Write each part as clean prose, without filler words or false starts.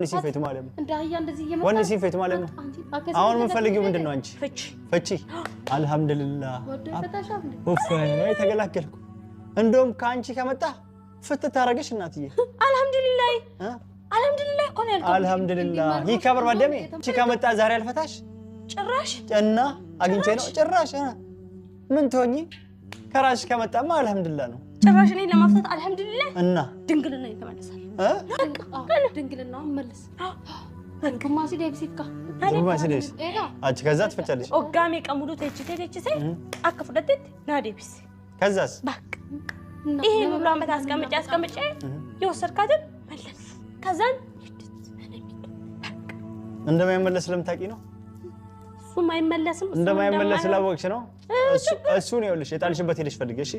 ሲፈቱ ማለት ነው እንዳያ እንደዚህ እየመጣ ወንድ ሲፈቱ ማለት ነው አሁን ምን ፈልጊው ምንድነው አንቺ ፍቺ አልহামዱሊላህ ወፋይ ተገላገልኩ እንደውም ካንቺ ከመጣ ፍትት ታረጋሽ እናትዬ አልহামዱሊላህ ኮነ ያልኩ አልহামዱሊላህ ይከበር ባደሜ እቺ ከመጣ ዛሬ አልፈታሽ ጭራሽ እና አግኝቼ ነው ጭራሽ ምን ትሆኚ ከራሽ ከመጣማ አልহামዱሊላህ ነው ጭራሽ እኔ ለማፍታት አልহামዱሊላህ እና ድንግልና ይተመለሳል ድንግልና መልስ ግማሽ ደብሲካ ግማሽ ደብስ አጭ ከዛ ትፈጫለሽ ኦጋሜ ቀሙሉ ተጭ ሰይ አከፍደት ናዴብስ ከዛስ ባክ ይሄ ሁሉ አመት አስቀምጬ የወሰድካትን መለስ ከዛን እንደማይመለስ ለምታቂ ነው ማይመለስም እንደማይመለስ ላወቅሽ ነው እሱ ነው ይልሽ የጣልሽበት ሄደሽ ፈልጊ እሺ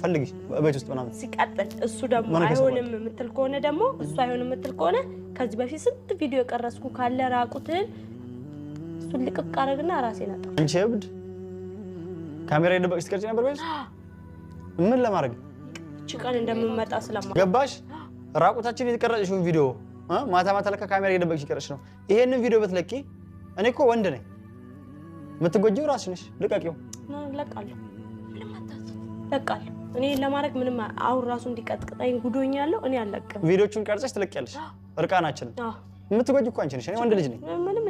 ፈልጊ ቤት ውስጥ ምናምን ሲቀጥል እሱ ደግሞ አይሆንም ምትል ከሆነ ደግሞ እሱ አይሆንም ምትል ከሆነ ከዚህ በፊት ስንት ቪዲዮ ቀረስኩ ካለ ራቁትን እሱ ልቅቅ አረግና ራሴ ነጣ አንቺ እብድ ካሜራ ይደበቅሽ ትቀርጪ ነበር ወይስ ምን ለማድረግ ጭቃን እንደምመጣ ስለማ ገባሽ ራቁታችን የተቀረጽሽው ቪዲዮ ማታ ለካ ካሜራ ይደበቅሽ ይቀርሽ ነው ይሄንን ቪዲዮ በትለቂ እኔ እኮ ወንድ ነኝ ምትጎጂው ራስሽ ነሽ ልቀቂው ለቃለሁ ለቃለሁ እኔ ለማድረግ ምንም አሁን ራሱ እንዲቀጥቅጣኝ ጉዶኛለሁ እኔ አለቀም ቪዲዮቹን ቀርጸሽ ትለቂያለሽ እርቃናችን ምትጎጂው እኮ አንቺ ነሽ እኔ ወንድ ልጅ ነኝ ምንም